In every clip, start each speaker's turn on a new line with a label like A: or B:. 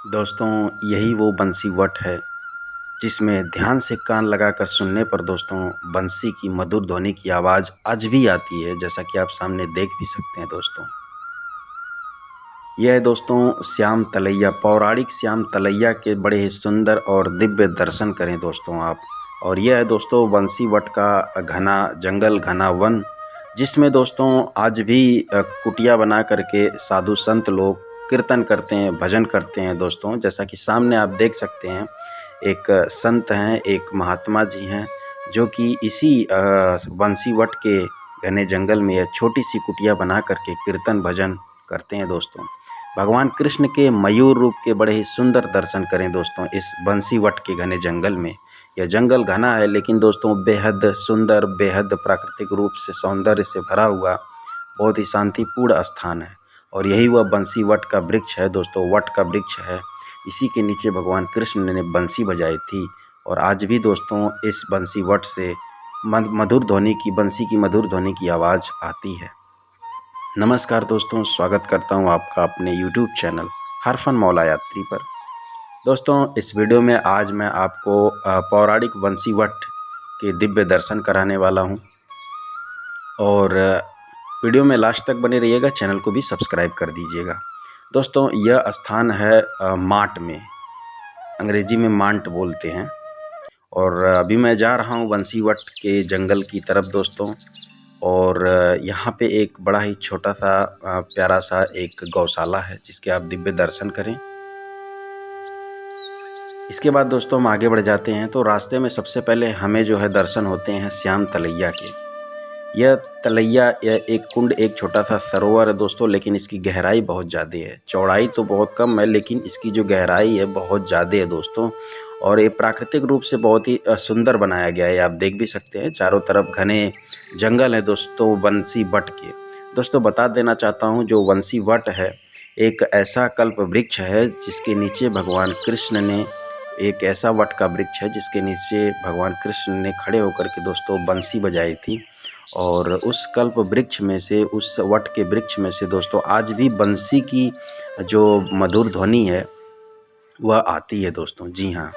A: दोस्तों, यही वो बंसी वट है जिसमें ध्यान से कान लगाकर सुनने पर दोस्तों बंसी की मधुर ध्वनि की आवाज़ आज भी आती है, जैसा कि आप सामने देख भी सकते हैं दोस्तों। यह है दोस्तों श्याम तलैया, पौराणिक श्याम तलैया के बड़े ही सुंदर और दिव्य दर्शन करें दोस्तों आप। और यह है दोस्तों बंसी वट का घना जंगल, घना वन, जिसमें दोस्तों आज भी कुटिया बना करके साधु संत लोग कीर्तन करते हैं, भजन करते हैं दोस्तों। जैसा कि सामने आप देख सकते हैं, एक संत हैं, एक महात्मा जी हैं, जो कि इसी बंसी वट के घने जंगल में यह छोटी सी कुटिया बना करके कीर्तन भजन करते हैं दोस्तों। भगवान कृष्ण के मयूर रूप के बड़े ही सुंदर दर्शन करें दोस्तों इस बंसी वट के घने जंगल में। यह जंगल घना है, लेकिन दोस्तों बेहद सुंदर, बेहद प्राकृतिक रूप से सौंदर्य से भरा हुआ बहुत ही शांतिपूर्ण स्थान है। और यही वह बंसी वट का वृक्ष है दोस्तों, वट का वृक्ष है। इसी के नीचे भगवान कृष्ण ने बंसी बजाई थी। और आज भी दोस्तों इस बंसी वट से मधुर ध्वनि की, बंसी की मधुर ध्वनि की आवाज़ आती है। नमस्कार दोस्तों, स्वागत करता हूं आपका अपने YouTube चैनल हर फन मौला यात्री पर। दोस्तों, इस वीडियो में आज मैं आपको पौराणिक बंसी वट के दिव्य दर्शन कराने वाला हूं। और वीडियो में लास्ट तक बने रहिएगा, चैनल को भी सब्सक्राइब कर दीजिएगा। दोस्तों, यह स्थान है माट में, अंग्रेजी में मांट बोलते हैं। और अभी मैं जा रहा हूं बंसी वट के जंगल की तरफ दोस्तों। और यहाँ पे एक बड़ा ही छोटा सा प्यारा सा एक गौशाला है, जिसके आप दिव्य दर्शन करें। इसके बाद दोस्तों हम आगे बढ़ जाते हैं, तो रास्ते में सबसे पहले हमें जो है दर्शन होते हैं श्याम तलैया के। यह तलैया, यह एक कुंड, एक छोटा सा सरोवर है दोस्तों, लेकिन इसकी गहराई बहुत ज़्यादा है। चौड़ाई तो बहुत कम है, लेकिन इसकी जो गहराई है बहुत ज़्यादा है दोस्तों। और ये प्राकृतिक रूप से बहुत ही सुंदर बनाया गया है, आप देख भी सकते हैं। चारों तरफ घने जंगल है दोस्तों बंसी वट के। दोस्तों बता देना चाहता हूँ, जो बंसी वट है एक ऐसा कल्प वृक्ष है जिसके नीचे भगवान कृष्ण ने, एक ऐसा वट का वृक्ष है जिसके नीचे भगवान कृष्ण ने खड़े होकर के दोस्तों बंसी बजाई थी। और उस कल्प वृक्ष में से, उस वट के वृक्ष में से दोस्तों आज भी बंसी की जो मधुर ध्वनि है वह आती है दोस्तों। जी हाँ,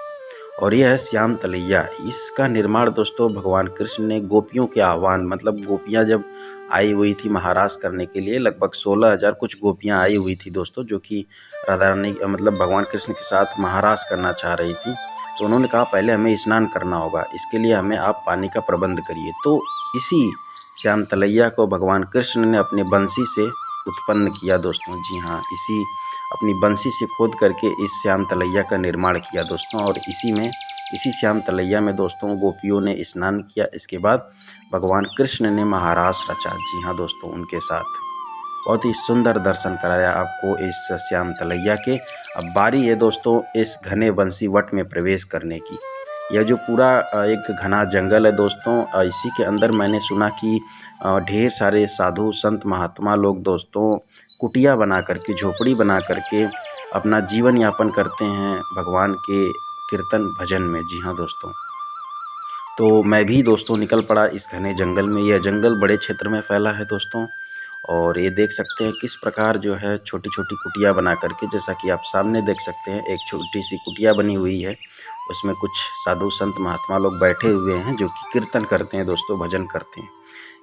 A: और यह है श्याम तलैया। इसका निर्माण दोस्तों भगवान कृष्ण ने गोपियों के आह्वान, मतलब गोपियाँ जब आई हुई थी महारास करने के लिए, लगभग 16,000 कुछ गोपियाँ आई हुई थी दोस्तों, जो कि राधा रानी मतलब भगवान कृष्ण के साथ महारास करना चाह रही थी। तो उन्होंने कहा पहले हमें स्नान करना होगा, इसके लिए हमें आप पानी का प्रबंध करिए। तो इसी श्याम तलैया को भगवान कृष्ण ने अपने बंसी से उत्पन्न किया दोस्तों। जी हाँ, इसी अपनी बंसी से खोद करके इस श्याम तलैया का निर्माण किया दोस्तों। और इसी श्याम तलैया में दोस्तों गोपियों ने स्नान किया। इसके बाद भगवान कृष्ण ने महारास रचा। जी हाँ दोस्तों, उनके साथ बहुत ही सुंदर दर्शन कराया आपको इस श्याम तलैया के। अब बारी है दोस्तों इस घने बंसी वट में प्रवेश करने की। यह जो पूरा एक घना जंगल है दोस्तों, इसी के अंदर मैंने सुना कि ढेर सारे साधु संत महात्मा लोग दोस्तों कुटिया बना करके, झोपड़ी बना करके अपना जीवन यापन करते हैं भगवान के कीर्तन भजन में। जी हाँ दोस्तों, तो मैं भी दोस्तों निकल पड़ा इस घने जंगल में। यह जंगल बड़े क्षेत्र में फैला है दोस्तों। और ये देख सकते हैं किस प्रकार जो है छोटी छोटी कुटिया बना करके, जैसा कि आप सामने देख सकते हैं एक छोटी सी कुटिया बनी हुई है। उसमें कुछ साधु संत महात्मा लोग बैठे हुए हैं जो कि कीर्तन करते हैं दोस्तों, भजन करते हैं।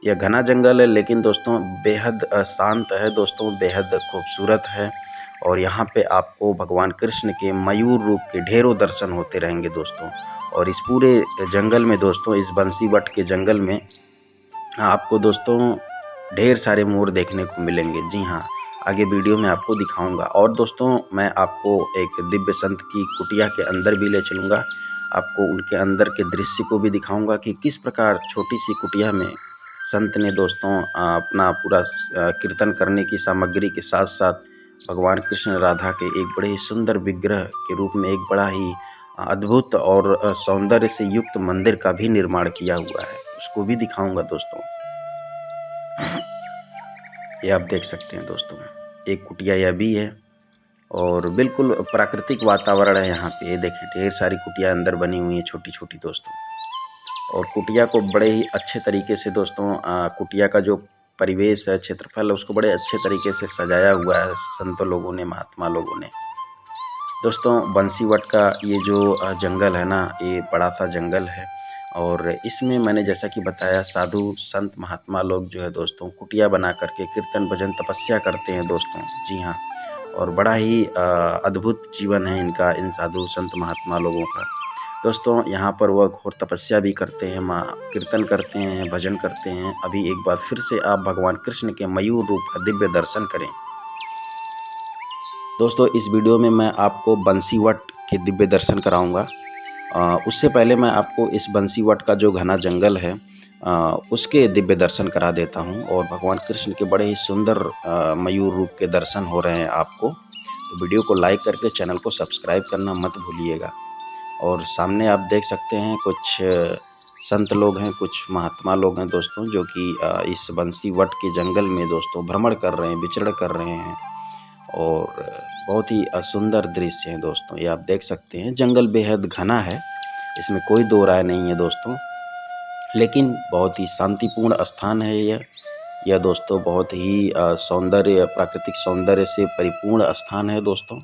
A: यह घना जंगल है, लेकिन दोस्तों बेहद शांत है दोस्तों, बेहद खूबसूरत है। और यहाँ पे आपको भगवान कृष्ण के मयूर रूप के ढेरों दर्शन होते रहेंगे दोस्तों। और इस पूरे जंगल में दोस्तों, इस बंसी वट के जंगल में आपको दोस्तों ढेर सारे मोर देखने को मिलेंगे। जी हाँ, आगे वीडियो में आपको दिखाऊंगा। और दोस्तों मैं आपको एक दिव्य संत की कुटिया के अंदर भी ले चलूँगा, आपको उनके अंदर के दृश्य को भी दिखाऊंगा कि किस प्रकार छोटी सी कुटिया में संत ने दोस्तों अपना पूरा कीर्तन करने की सामग्री के साथ साथ भगवान कृष्ण राधा के एक बड़े ही सुंदर विग्रह के रूप में एक बड़ा ही अद्भुत और सौंदर्य से युक्त मंदिर का भी निर्माण किया हुआ है, उसको भी दिखाऊंगा दोस्तों। ये आप देख सकते हैं दोस्तों, एक कुटिया यह भी है। और बिल्कुल प्राकृतिक वातावरण है यहाँ पे। ये देखिए ढेर सारी कुटिया अंदर बनी हुई हैं छोटी छोटी दोस्तों। और कुटिया को बड़े ही अच्छे तरीके से दोस्तों, कुटिया का जो परिवेश है, क्षेत्रफल है, उसको बड़े अच्छे तरीके से सजाया हुआ है संत लोगों ने, महात्मा लोगों ने। दोस्तों बंसीवट का ये जो जंगल है ना, ये बड़ा सा जंगल है और इसमें मैंने जैसा कि बताया साधु संत महात्मा लोग जो है दोस्तों कुटिया बना करके कीर्तन भजन तपस्या करते हैं दोस्तों। जी हाँ, और बड़ा ही अद्भुत जीवन है इनका, इन साधु संत महात्मा लोगों का। दोस्तों यहाँ पर वह घोर तपस्या भी करते हैं, माँ कीर्तन करते हैं, भजन करते हैं। अभी एक बार फिर से आप भगवान कृष्ण के मयूर रूप का दिव्य दर्शन करें। दोस्तों इस वीडियो में मैं आपको बंसीवट के दिव्य दर्शन कराऊंगा। उससे पहले मैं आपको इस बंसीवट का जो घना जंगल है उसके दिव्य दर्शन करा देता हूं और भगवान कृष्ण के बड़े ही सुंदर मयूर रूप के दर्शन हो रहे हैं आपको। तो वीडियो को लाइक करके चैनल को सब्सक्राइब करना मत भूलिएगा। और सामने आप देख सकते हैं कुछ संत लोग हैं, कुछ महात्मा लोग हैं दोस्तों, जो कि इस बंसीवट के जंगल में दोस्तों भ्रमण कर रहे हैं, विचरण कर रहे हैं और बहुत ही सुंदर दृश्य है दोस्तों। ये आप देख सकते हैं जंगल बेहद घना है, इसमें कोई दो राय नहीं है दोस्तों, लेकिन बहुत ही शांतिपूर्ण स्थान है यह दोस्तों। बहुत ही प्राकृतिक सौंदर्य से परिपूर्ण स्थान है दोस्तों।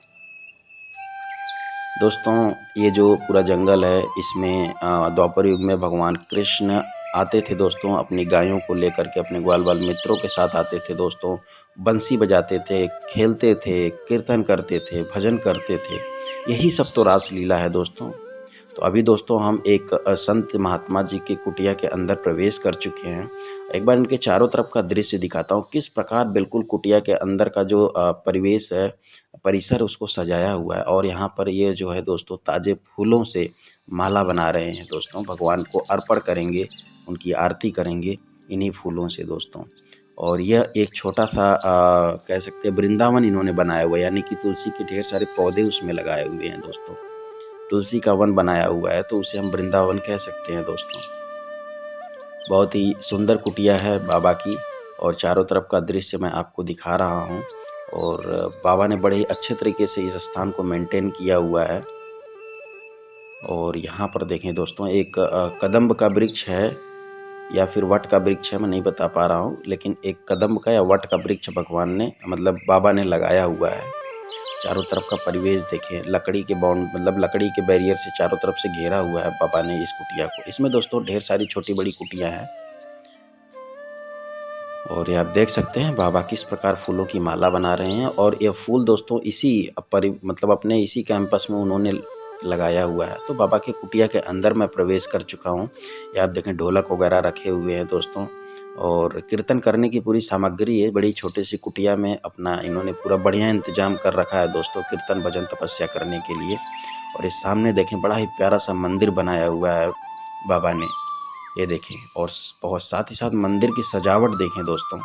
A: ये जो पूरा जंगल है इसमें द्वापर युग में भगवान कृष्ण आते थे दोस्तों, अपनी गायों को लेकर के अपने ग्वाल बाल मित्रों के साथ आते थे दोस्तों। बंसी बजाते थे, खेलते थे, कीर्तन करते थे, भजन करते थे। यही सब तो रास लीला है दोस्तों। तो अभी दोस्तों हम एक संत महात्मा जी के कुटिया के अंदर प्रवेश कर चुके हैं। एक बार इनके चारों तरफ का दृश्य दिखाता हूँ, किस प्रकार बिल्कुल कुटिया के अंदर का जो परिवेश है, परिसर उसको सजाया हुआ है। और यहाँ पर ये जो है दोस्तों ताज़े फूलों से माला बना रहे हैं दोस्तों, भगवान को अर्पण करेंगे, उनकी आरती करेंगे इन्हीं फूलों से दोस्तों। और यह एक छोटा सा कह सकते हैं वृंदावन इन्होंने बनाया हुआ है, यानी कि तुलसी के ढेर सारे पौधे उसमें लगाए हुए हैं दोस्तों। तुलसी का वन बनाया हुआ है तो उसे हम वृंदावन कह सकते हैं दोस्तों। बहुत ही सुंदर कुटिया है बाबा की और चारों तरफ का दृश्य मैं आपको दिखा रहा हूँ। और बाबा ने बड़े ही अच्छे तरीके से इस स्थान को मेंटेन किया हुआ है। और यहाँ पर देखें दोस्तों एक कदम्ब का वृक्ष है या फिर वट का वृक्ष है, मैं नहीं बता पा रहा हूँ, लेकिन एक कदम्ब का या वट का वृक्ष भगवान ने मतलब बाबा ने लगाया हुआ है। चारों तरफ का परिवेश देखें, लकड़ी के लकड़ी के बैरियर से चारों तरफ से घेरा हुआ है बाबा ने इस कुटिया को। इसमें दोस्तों ढेर सारी छोटी बड़ी कुटिया हैं और ये आप देख सकते हैं बाबा किस प्रकार फूलों की माला बना रहे हैं। और ये फूल दोस्तों इसी अपने इसी कैंपस में उन्होंने लगाया हुआ है। तो बाबा के कुटिया के अंदर मैं प्रवेश कर चुका हूँ। ये आप देखें ढोलक वगैरह रखे हुए हैं दोस्तों और कीर्तन करने की पूरी सामग्री है। बड़ी छोटी सी कुटिया में अपना इन्होंने पूरा बढ़िया इंतजाम कर रखा है दोस्तों कीर्तन भजन तपस्या करने के लिए। और इस सामने देखें बड़ा ही प्यारा सा मंदिर बनाया हुआ है बाबा ने, ये देखें। और बहुत साथ ही साथ मंदिर की सजावट देखें दोस्तों,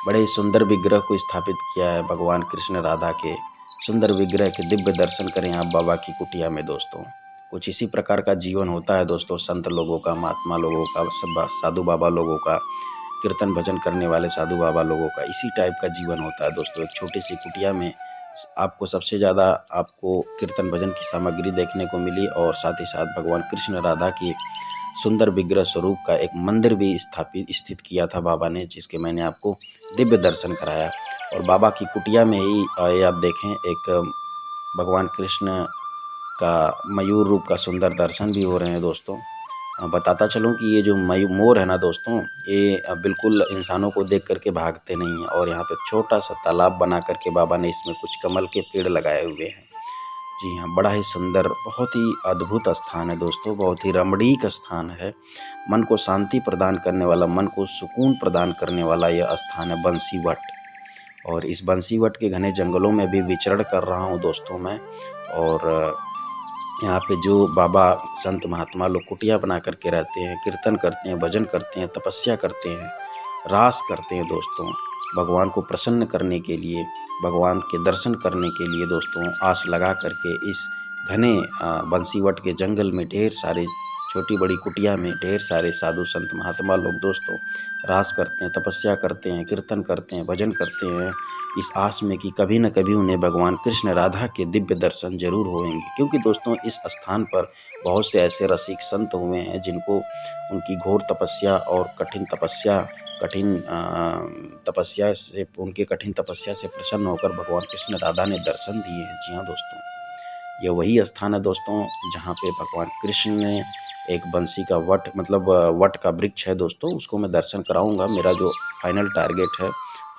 A: बड़े ही सुंदर विग्रह को स्थापित किया है भगवान कृष्ण राधा के। सुंदर विग्रह के दिव्य दर्शन करें आप बाबा की कुटिया में दोस्तों। कुछ इसी प्रकार का जीवन होता है दोस्तों संत लोगों का, महात्मा लोगों का, सब साधु बाबा लोगों का, कीर्तन भजन करने वाले साधु बाबा लोगों का इसी टाइप का जीवन होता है दोस्तों। एक छोटी सी कुटिया में आपको सबसे ज़्यादा आपको कीर्तन भजन की सामग्री देखने को मिली और साथ ही साथ भगवान कृष्ण राधा की सुंदर विग्रह स्वरूप का एक मंदिर भी स्थित किया था बाबा ने, जिसके मैंने आपको दिव्य दर्शन कराया। और बाबा की कुटिया में ही ये आप देखें एक भगवान कृष्ण का मयूर रूप का सुंदर दर्शन भी हो रहे हैं दोस्तों। बताता चलूं कि ये जो मोर है ना दोस्तों, ये बिल्कुल इंसानों को देख करके भागते नहीं हैं। और यहाँ पे छोटा सा तालाब बना करके बाबा ने इसमें कुछ कमल के पेड़ लगाए हुए हैं। जी हाँ, बड़ा ही सुंदर, बहुत ही अद्भुत स्थान है दोस्तों, बहुत ही रमणीक स्थान है। मन को शांति प्रदान करने वाला, मन को सुकून प्रदान करने वाला यह स्थान है बंसीवट। और इस बंसीवट के घने जंगलों में भी विचरण कर रहा हूँ दोस्तों मैं। और यहाँ पे जो बाबा संत महात्मा लोग कुटिया बना करके रहते हैं, कीर्तन करते हैं, भजन करते हैं, तपस्या करते हैं, रास करते हैं दोस्तों, भगवान को प्रसन्न करने के लिए, भगवान के दर्शन करने के लिए दोस्तों आस लगा करके इस घने बंसीवट के जंगल में ढेर सारे छोटी बड़ी कुटिया में ढेर सारे साधु संत महात्मा लोग दोस्तों रास करते हैं, तपस्या करते हैं, कीर्तन करते हैं, भजन करते हैं, इस आस में कि कभी न कभी उन्हें भगवान कृष्ण राधा के दिव्य दर्शन जरूर होंगे। क्योंकि दोस्तों इस स्थान पर बहुत से ऐसे रसिक संत हुए हैं जिनको उनकी घोर तपस्या और कठिन तपस्या से प्रसन्न होकर भगवान कृष्ण राधा ने दर्शन दिए हैं। जी हाँ दोस्तों, यह वही स्थान है दोस्तों जहाँ पे भगवान कृष्ण ने एक बंसी का वट का वृक्ष है दोस्तों, उसको मैं दर्शन कराऊंगा। मेरा जो फाइनल टारगेट है,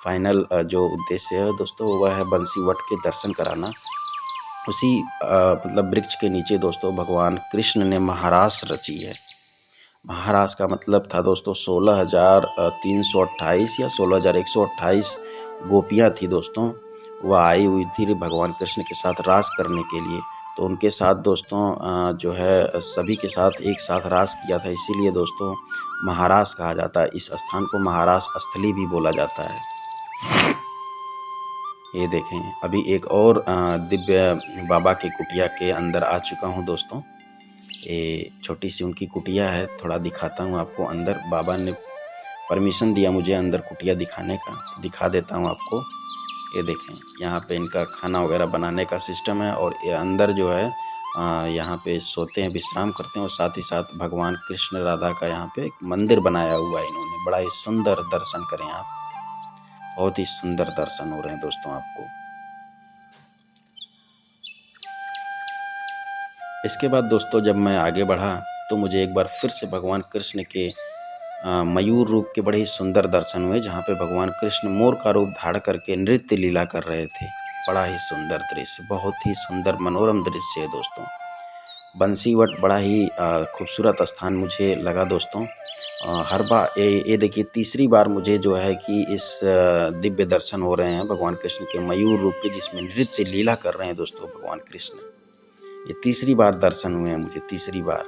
A: फाइनल जो उद्देश्य है दोस्तों, वह है बंसी वट के दर्शन कराना। उसी वृक्ष के नीचे दोस्तों भगवान कृष्ण ने महारास रची है। महारास का मतलब था दोस्तों 16,328 या 16,128 गोपियाँ थी दोस्तों। वह आई हुई थी भगवान कृष्ण के साथ रास करने के लिए। तो उनके साथ दोस्तों जो है सभी के साथ एक साथ रास किया था, इसीलिए दोस्तों महारास कहा जाता है। इस स्थान को महारास स्थली भी बोला जाता है। ये देखें, अभी एक और दिव्य बाबा की कुटिया के अंदर आ चुका हूँ दोस्तों। ये छोटी सी उनकी कुटिया है, थोड़ा दिखाता हूँ आपको अंदर। बाबा ने परमिशन दिया मुझे अंदर कुटिया दिखाने का, दिखा देता हूँ आपको। ये देखें, यहाँ पे इनका खाना वगैरह बनाने का सिस्टम है और ये अंदर जो है यहाँ पे सोते हैं, विश्राम करते हैं। और साथ ही साथ भगवान कृष्ण राधा का यहाँ पे एक मंदिर बनाया हुआ है इन्होंने। बड़ा ही सुंदर दर्शन करें आप, बहुत ही सुंदर दर्शन हो रहे हैं दोस्तों आपको। इसके बाद दोस्तों जब मैं आगे बढ़ा तो मुझे एक बार फिर से भगवान कृष्ण के मयूर रूप के बड़े ही सुंदर दर्शन हुए, जहाँ पे भगवान कृष्ण मोर का रूप धारण करके नृत्य लीला कर रहे थे। बड़ा ही सुंदर दृश्य, बहुत ही सुंदर मनोरम दृश्य है दोस्तों। बंसीवट बड़ा ही खूबसूरत स्थान मुझे लगा दोस्तों। हर बार ये देखिए तीसरी बार मुझे जो है कि इस दिव्य दर्शन हो रहे हैं भगवान कृष्ण के मयूर रूप के, जिसमें नृत्य लीला कर रहे हैं दोस्तों भगवान कृष्ण। ये तीसरी बार दर्शन हुए हैं मुझे, तीसरी बार।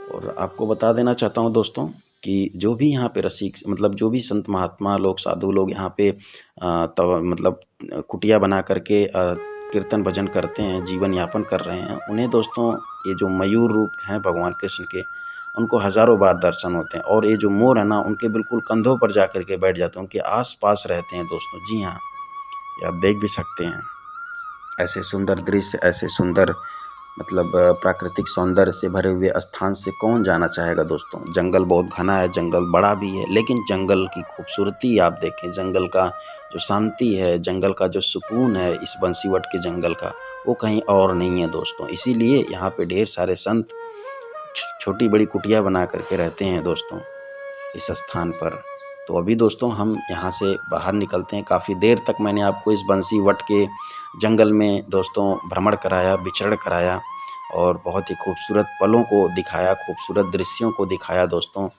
A: और आपको बता देना चाहता हूँ दोस्तों कि जो भी यहाँ पे रसिक जो भी संत महात्मा लोग, साधु लोग यहाँ पे कुटिया बना करके कीर्तन भजन करते हैं, जीवन यापन कर रहे हैं, उन्हें दोस्तों ये जो मयूर रूप हैं भगवान कृष्ण के, उनको हज़ारों बार दर्शन होते हैं। और ये जो मोर है ना, उनके बिल्कुल कंधों पर जा कर के बैठ जाते हैं, उनके आस पास रहते हैं दोस्तों। जी हाँ, ये आप देख भी सकते हैं। ऐसे सुंदर दृश्य, ऐसे सुंदर प्राकृतिक सौंदर्य से भरे हुए स्थान से कौन जाना चाहेगा दोस्तों। जंगल बहुत घना है, जंगल बड़ा भी है, लेकिन जंगल की खूबसूरती आप देखें, जंगल का जो शांति है, जंगल का जो सुकून है इस बंसीवट के जंगल का, वो कहीं और नहीं है दोस्तों। इसीलिए यहाँ पे ढेर सारे संत छोटी बड़ी कुटिया बना करके रहते हैं दोस्तों इस स्थान पर। तो अभी दोस्तों हम यहाँ से बाहर निकलते हैं। काफ़ी देर तक मैंने आपको इस बंसीवट के जंगल में दोस्तों भ्रमण कराया, विचरण कराया और बहुत ही खूबसूरत पलों को दिखाया, खूबसूरत दृश्यों को दिखाया दोस्तों।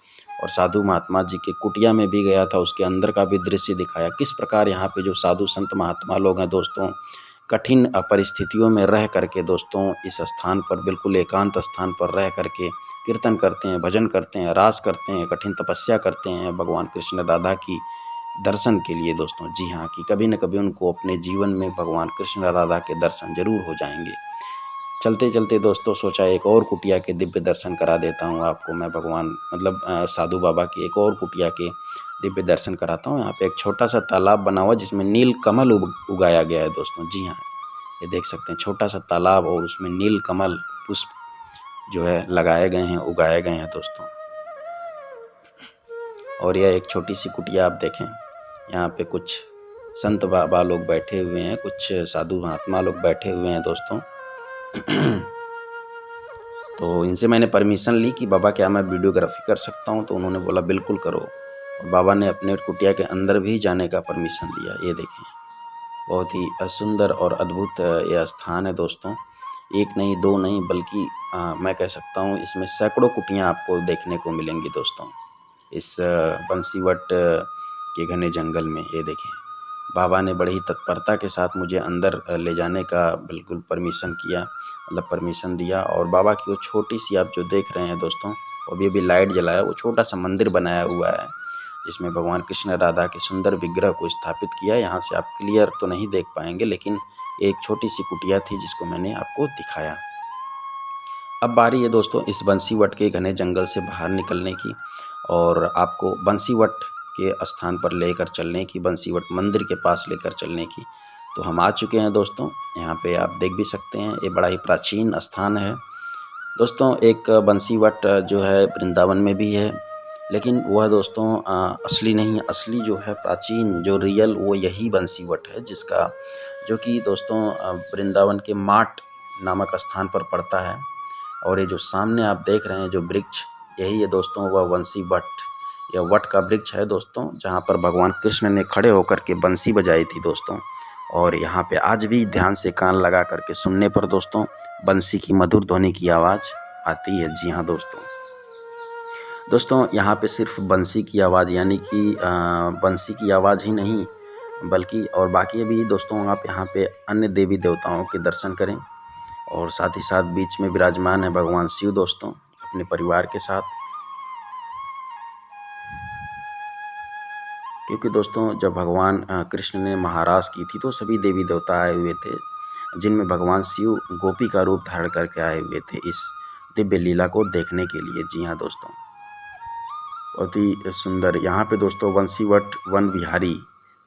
A: और साधु महात्मा जी के कुटिया में भी गया था, उसके अंदर का भी दृश्य दिखाया। किस प्रकार यहाँ पे जो साधु संत महात्मा लोग हैं दोस्तों, कठिन परिस्थितियों में रह करके दोस्तों इस स्थान पर, बिल्कुल एकांत स्थान पर रह करके कीर्तन करते हैं, भजन करते हैं, रास करते हैं, कठिन तपस्या करते हैं भगवान कृष्ण राधा की दर्शन के लिए दोस्तों। जी हाँ, कि कभी न कभी उनको अपने जीवन में भगवान कृष्ण राधा के दर्शन जरूर हो जाएंगे। चलते चलते दोस्तों सोचा एक और कुटिया के दिव्य दर्शन करा देता हूँ आपको मैं। भगवान साधु बाबा की एक और कुटिया के दिव्य दर्शन कराता हूँ। यहाँ पे एक छोटा सा तालाब बना हुआ जिसमें नील कमल उगाया गया है दोस्तों। जी हाँ, ये देख सकते हैं, छोटा सा तालाब और उसमें नील कमल पुष्प जो है लगाए गए हैं, उगाए गए हैं दोस्तों। और यह एक छोटी सी कुटिया आप देखें, यहाँ पे कुछ संत बाबा लोग बैठे हुए हैं, कुछ साधु महात्मा लोग बैठे हुए हैं दोस्तों। तो इनसे मैंने परमिशन ली कि बाबा क्या मैं वीडियोग्राफी कर सकता हूँ, तो उन्होंने बोला बिल्कुल करो। और बाबा ने अपने कुटिया के अंदर भी जाने का परमिशन दिया। ये देखें, बहुत ही सुंदर और अद्भुत यह स्थान है दोस्तों। एक नहीं, दो नहीं, बल्कि मैं कह सकता हूँ इसमें सैकड़ों कुटियाँ आपको देखने को मिलेंगी दोस्तों इस बंसीवट के घने जंगल में। ये देखें, बाबा ने बड़ी ही तत्परता के साथ मुझे अंदर ले जाने का बिल्कुल परमिशन किया, परमिशन दिया। और बाबा की वो छोटी सी आप जो देख रहे हैं दोस्तों, वो भी लाइट जलाया, वो छोटा सा मंदिर बनाया हुआ है जिसमें भगवान कृष्ण राधा के सुंदर विग्रह को स्थापित किया है। यहाँ से आप क्लियर तो नहीं देख पाएंगे, लेकिन एक छोटी सी कुटिया थी जिसको मैंने आपको दिखाया। अब बारी है दोस्तों इस बंसीवट के घने जंगल से बाहर निकलने की और आपको बंसीवट के स्थान पर लेकर चलने की, बंसीवट मंदिर के पास लेकर चलने की। तो हम आ चुके हैं दोस्तों, यहाँ पे आप देख भी सकते हैं, ये बड़ा ही प्राचीन स्थान है दोस्तों। एक बंसीवट जो है वृंदावन में भी है, लेकिन वह दोस्तों असली नहीं, असली जो है प्राचीन जो रियल वो यही बंसीवट है, जिसका जो कि दोस्तों वृंदावन के माट नामक स्थान पर पड़ता है। और ये जो सामने आप देख रहे हैं जो वृक्ष, यही है दोस्तों वह बंसी वट, यह वट का वृक्ष है दोस्तों, जहाँ पर भगवान कृष्ण ने खड़े होकर के बंसी बजाई थी दोस्तों। और यहाँ पे आज भी ध्यान से कान लगा करके सुनने पर दोस्तों बंसी की मधुर ध्वनि की आवाज़ आती है। जी हाँ दोस्तों यहाँ पे सिर्फ बंसी की आवाज़ यानी कि बंसी की आवाज़ ही नहीं, बल्कि और बाकी भी दोस्तों आप यहाँ पे अन्य देवी देवताओं के दर्शन करें। और साथ ही साथ बीच में विराजमान है भगवान शिव दोस्तों अपने परिवार के साथ, क्योंकि दोस्तों जब भगवान कृष्ण ने महाराज की थी तो सभी देवी देवता आए हुए थे, जिनमें भगवान शिव गोपी का रूप धारण करके आए हुए थे इस दिव्य लीला को देखने के लिए। जी हाँ दोस्तों, बहुत ही सुंदर यहाँ पे दोस्तों बंसीवट वन विहारी,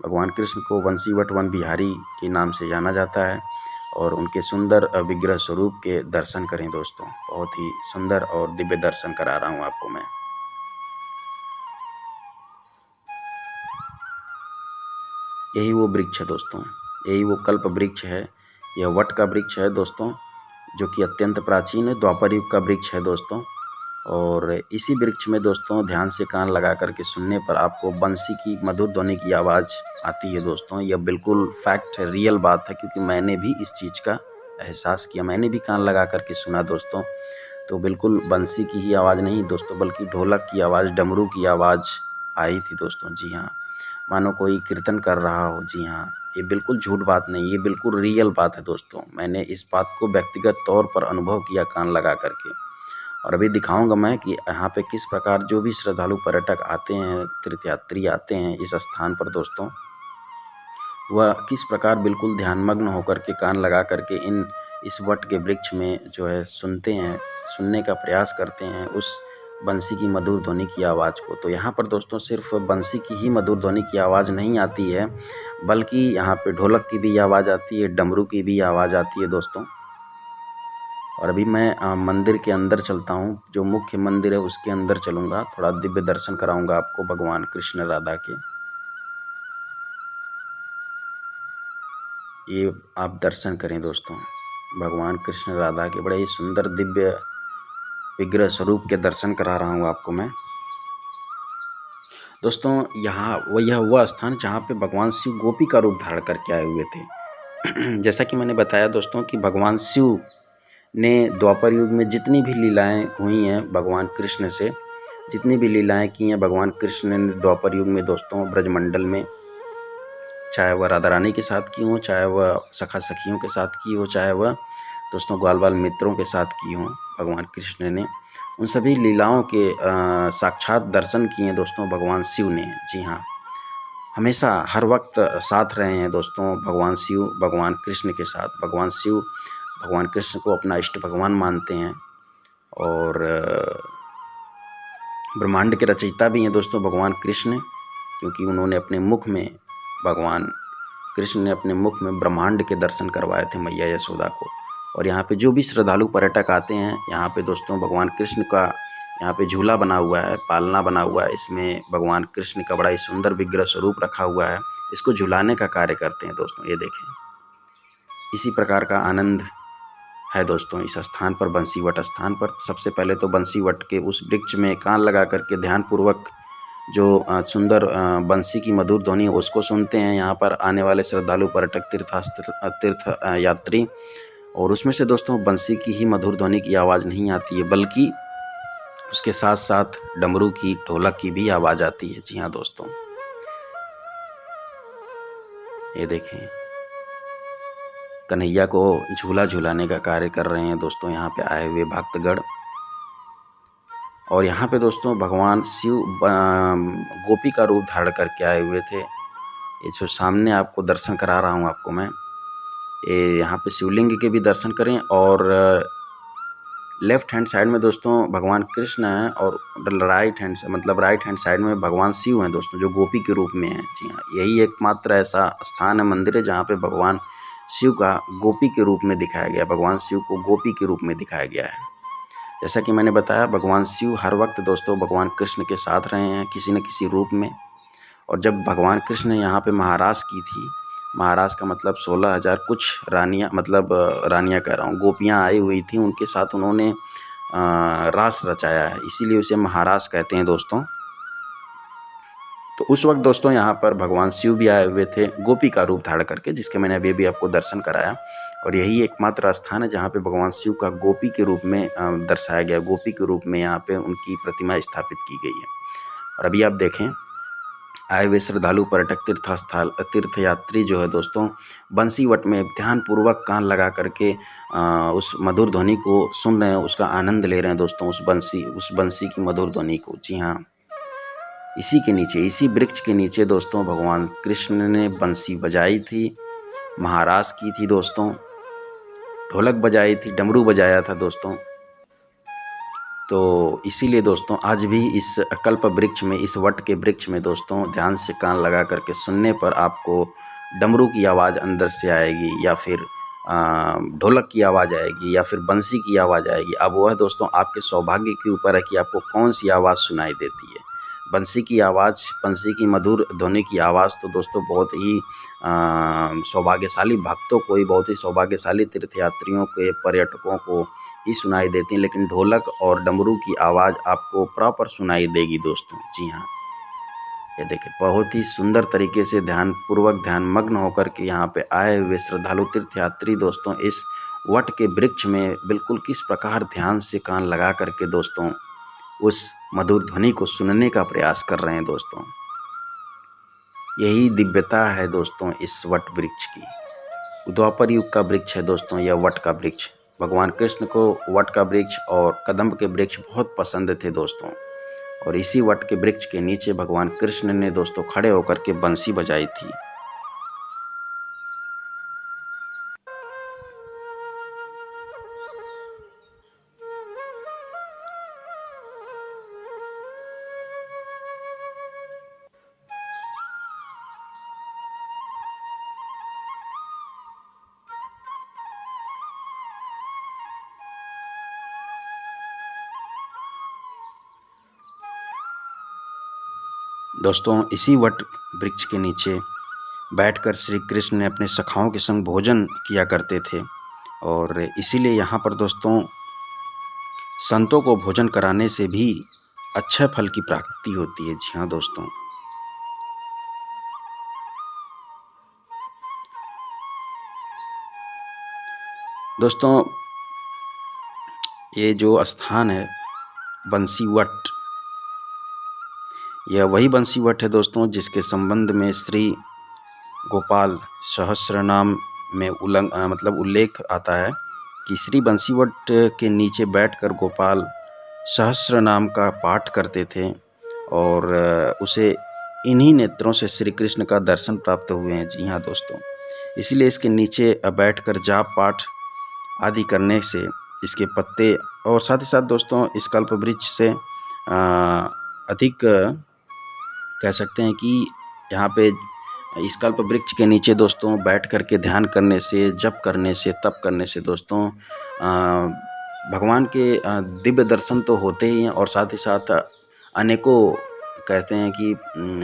A: भगवान कृष्ण को बंसीवट वन विहारी के नाम से जाना जाता है। और उनके सुंदर विग्रह स्वरूप के दर्शन करें दोस्तों, बहुत ही सुंदर और दिव्य दर्शन करा रहा हूँ आपको मैं। यही वो वृक्ष है दोस्तों, यही वो कल्प वृक्ष है, यह वट का वृक्ष है दोस्तों, जो कि अत्यंत प्राचीन है, द्वापर युग का वृक्ष है दोस्तों। और इसी वृक्ष में दोस्तों ध्यान से कान लगा करके सुनने पर आपको बंसी की मधुर ध्वनि की आवाज़ आती है दोस्तों। यह बिल्कुल फैक्ट है, रियल बात है, क्योंकि मैंने भी इस चीज़ का एहसास किया, मैंने भी कान लगा करके सुना दोस्तों। तो बिल्कुल बंसी की ही आवाज़ नहीं दोस्तों, बल्कि ढोलक की आवाज़, डमरू की आवाज़ आई थी दोस्तों। जी हाँ, मानो कोई कीर्तन कर रहा हो। जी हाँ, ये बिल्कुल झूठ बात नहीं, ये बिल्कुल रियल बात है दोस्तों। मैंने इस बात को व्यक्तिगत तौर पर अनुभव किया कान लगा करके। और अभी दिखाऊंगा मैं कि यहाँ पे किस प्रकार जो भी श्रद्धालु पर्यटक आते हैं, तीर्थयात्री आते हैं इस स्थान पर दोस्तों, वह किस प्रकार बिल्कुल ध्यानमग्न होकर के कान लगा करके इस वट के वृक्ष में जो है सुनते हैं, सुनने का प्रयास करते हैं उस बंसी की मधुर ध्वनि की आवाज़ को। तो यहाँ पर दोस्तों सिर्फ बंसी की ही मधुर ध्वनि की आवाज़ नहीं आती है, बल्कि यहाँ पे ढोलक की भी आवाज़ आती है, डमरू की भी आवाज़ आती है दोस्तों। और अभी मैं मंदिर के अंदर चलता हूँ, जो मुख्य मंदिर है उसके अंदर चलूँगा, थोड़ा दिव्य दर्शन कराऊँगा आपको भगवान कृष्ण राधा के। ये आप दर्शन करें दोस्तों, भगवान कृष्ण राधा के बड़े ही सुंदर दिव्य विग्रह स्वरूप के दर्शन करा रहा हूँ आपको मैं दोस्तों। यह वह स्थान जहाँ पे भगवान शिव गोपी का रूप धारण करके आए हुए थे। जैसा कि मैंने बताया दोस्तों कि भगवान शिव ने द्वापर युग में जितनी भी लीलाएं हुई हैं भगवान कृष्ण से, जितनी भी लीलाएं की हैं भगवान कृष्ण ने द्वापर युग में दोस्तों ब्रजमंडल में, चाहे वह राधा रानी के साथ की हो, चाहे वह सखा सखियों के साथ की हो, चाहे वह दोस्तों ग्वाल बाल मित्रों के साथ की हो, भगवान कृष्ण ने उन सभी लीलाओं के साक्षात दर्शन किए दोस्तों भगवान शिव ने। जी हाँ, हमेशा हर वक्त साथ रहे हैं दोस्तों भगवान शिव, भगवान कृष्ण के साथ। भगवान शिव भगवान कृष्ण को अपना इष्ट भगवान मानते हैं और ब्रह्मांड के रचयिता भी हैं दोस्तों भगवान कृष्ण, क्योंकि उन्होंने अपने मुख में, भगवान कृष्ण ने अपने मुख में ब्रह्मांड के दर्शन करवाए थे मैया यशोदा को। और यहाँ पे जो भी श्रद्धालु पर्यटक आते हैं, यहाँ पे दोस्तों भगवान कृष्ण का यहाँ पे झूला बना हुआ है, पालना बना हुआ है, इसमें भगवान कृष्ण का बड़ा ही सुंदर विग्रह स्वरूप रखा हुआ है, इसको झुलाने का कार्य करते हैं दोस्तों। ये देखें, इसी प्रकार का आनंद है दोस्तों इस स्थान पर, बंसीवट स्थान पर। सबसे पहले तो बंसीवट के उस वृक्ष में कान लगा करके ध्यानपूर्वक जो सुंदर बंसी की मधुर ध्वनि है उसको सुनते हैं यहाँ पर आने वाले श्रद्धालु पर्यटक, तीर्थ यात्री। और उसमें से दोस्तों बंसी की ही मधुर ध्वनि की आवाज़ नहीं आती है, बल्कि उसके साथ साथ डमरू की, ढोलक की भी आवाज़ आती है। जी हाँ दोस्तों, ये देखें, कन्हैया को झूला झूलाने का कार्य कर रहे हैं दोस्तों यहाँ पे आए हुए भक्तगण। और यहाँ पे दोस्तों भगवान शिव गोपी का रूप धारण करके आए हुए थे। ये जो सामने आपको दर्शन करा रहा हूँ आपको मैं, यहाँ पे शिवलिंग के भी दर्शन करें। और लेफ्ट हैंड साइड में दोस्तों भगवान कृष्ण हैं और राइट हैंड साइड में भगवान शिव हैं दोस्तों, जो गोपी के रूप में हैं। जी हाँ, यही एकमात्र ऐसा स्थान है, मंदिर है, जहाँ पे भगवान शिव का गोपी के रूप में दिखाया गया, भगवान शिव को गोपी के रूप में दिखाया गया है। जैसा कि मैंने बताया, भगवान शिव हर वक्त दोस्तों भगवान कृष्ण के साथ रहे हैं किसी न किसी रूप में। और जब भगवान कृष्ण ने यहाँ पे महाराज की थी, महाराज का मतलब 16,000 कुछ रानियाँ, रानियाँ कह रहा हूँ, गोपियाँ आई हुई थी, उनके साथ उन्होंने रास रचाया है, इसीलिए उसे महाराज कहते हैं दोस्तों। तो उस वक्त दोस्तों यहाँ पर भगवान शिव भी आए हुए थे गोपी का रूप धारण करके, जिसके मैंने अभी आपको दर्शन कराया। और यही एकमात्र स्थान है जहाँ पे भगवान शिव का गोपी के रूप में दर्शाया गया, गोपी के रूप में यहाँ पे उनकी प्रतिमा स्थापित की गई है। और अभी आप देखें, आए हुए श्रद्धालु पर्यटक तीर्थयात्री जो है दोस्तों, बंसीवट में ध्यानपूर्वक कान लगा करके उस मधुर ध्वनि को सुन रहे हैं, उसका आनंद ले रहे हैं दोस्तों, उस बंसी की मधुर ध्वनि को। जी हाँ, इसी के नीचे, इसी वृक्ष के नीचे दोस्तों भगवान कृष्ण ने बंसी बजाई थी, महारास की थी दोस्तों, ढोलक बजाई थी, डमरू बजाया था दोस्तों। तो इसीलिए दोस्तों आज भी इस कल्प वृक्ष में, इस वट के वृक्ष में दोस्तों ध्यान से कान लगा करके सुनने पर आपको डमरू की आवाज़ अंदर से आएगी, या फिर ढोलक की आवाज़ आएगी, या फिर बंसी की आवाज़ आएगी। अब वह दोस्तों आपके सौभाग्य के ऊपर है कि आपको कौन सी आवाज़ सुनाई देती है। बंसी की आवाज़, बंसी की मधुर ध्वनि की आवाज़ तो दोस्तों बहुत ही सौभाग्यशाली भक्तों को ही, बहुत ही सौभाग्यशाली तीर्थयात्रियों के, पर्यटकों को ही सुनाई देती है। लेकिन ढोलक और डमरू की आवाज़ आपको प्रॉपर सुनाई देगी दोस्तों। जी हाँ, ये देखिए, बहुत ही सुंदर तरीके से ध्यानपूर्वक, ध्यानमग्न होकर के यहाँ पे आए हुए श्रद्धालु तीर्थयात्री दोस्तों इस वट के वृक्ष में बिल्कुल किस प्रकार ध्यान से कान लगा करके दोस्तों उस मधुर ध्वनि को सुनने का प्रयास कर रहे हैं दोस्तों। यही दिव्यता है दोस्तों इस वट वृक्ष की। द्वापर युग का वृक्ष है दोस्तों यह वट का वृक्ष। भगवान कृष्ण को वट का वृक्ष और कदम्ब के वृक्ष बहुत पसंद थे दोस्तों, और इसी वट के वृक्ष के नीचे भगवान कृष्ण ने दोस्तों खड़े होकर के बंसी बजाई थी। दोस्तों इसी वट वृक्ष के नीचे बैठकर श्री कृष्ण ने अपने सखाओं के संग भोजन किया करते थे, और इसीलिए यहाँ पर दोस्तों संतों को भोजन कराने से भी अच्छे फल की प्राप्ति होती है। जी हाँ दोस्तों, ये जो स्थान है बंसीवट, यह वही बंसीवट है दोस्तों जिसके संबंध में श्री गोपाल सहस्रनाम में उल्लेख आता है कि श्री बंसीवट के नीचे बैठकर गोपाल सहस्रनाम का पाठ करते थे, और उसे इन्हीं नेत्रों से श्री कृष्ण का दर्शन प्राप्त हुए हैं। जी हाँ दोस्तों, इसीलिए इसके नीचे बैठकर जाप पाठ आदि करने से इसके पत्ते, और साथ ही साथ दोस्तों इस कल्प वृक्ष से अधिक कह सकते हैं कि यहाँ पे इस कल्प वृक्ष के नीचे दोस्तों बैठ कर के ध्यान करने से, जप करने से, तप करने से दोस्तों भगवान के दिव्य दर्शन तो होते ही हैं, और साथ ही साथ अनेकों कहते हैं कि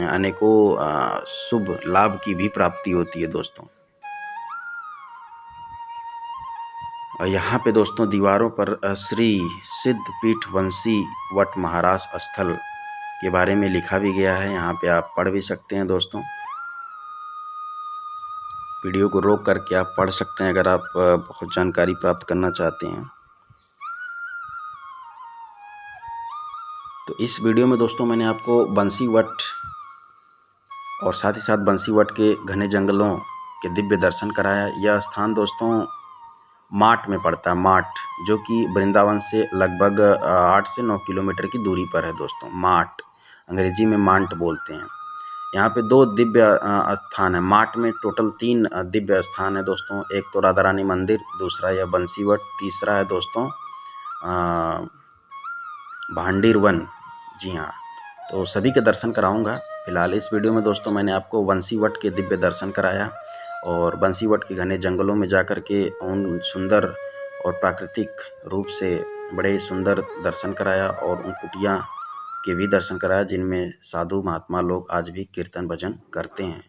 A: अनेकों शुभ लाभ की भी प्राप्ति होती है दोस्तों। और यहाँ पे दोस्तों दीवारों पर श्री सिद्धपीठ वंशी वट महाराज स्थल के बारे में लिखा भी गया है, यहाँ पे आप पढ़ भी सकते हैं दोस्तों। वीडियो को रोक करके आप पढ़ सकते हैं अगर आप बहुत जानकारी प्राप्त करना चाहते हैं। तो इस वीडियो में दोस्तों मैंने आपको बंसीवट और साथ ही साथ बंसीवट के घने जंगलों के दिव्य दर्शन कराया। यह स्थान दोस्तों माट में पड़ता है, माट, जो कि वृंदावन से लगभग 8 से 9 किलोमीटर की दूरी पर है दोस्तों। माट अंग्रेजी में मांट बोलते हैं। यहाँ पे 2 दिव्य स्थान है। माट में टोटल 3 दिव्य स्थान है दोस्तों। एक तो राधा रानी मंदिर, दूसरा यह बंसीवट, तीसरा है दोस्तों भांडीर वन। जी हाँ, तो सभी के दर्शन कराऊंगा। फिलहाल इस वीडियो में दोस्तों मैंने आपको बंसीवट के दिव्य दर्शन कराया और बंसीवट के घने जंगलों में जा कर के उन सुंदर और प्राकृतिक रूप से बड़े सुंदर दर्शन कराया और उन कुटिया के भी दर्शन कराया जिनमें साधु महात्मा लोग आज भी कीर्तन भजन करते हैं।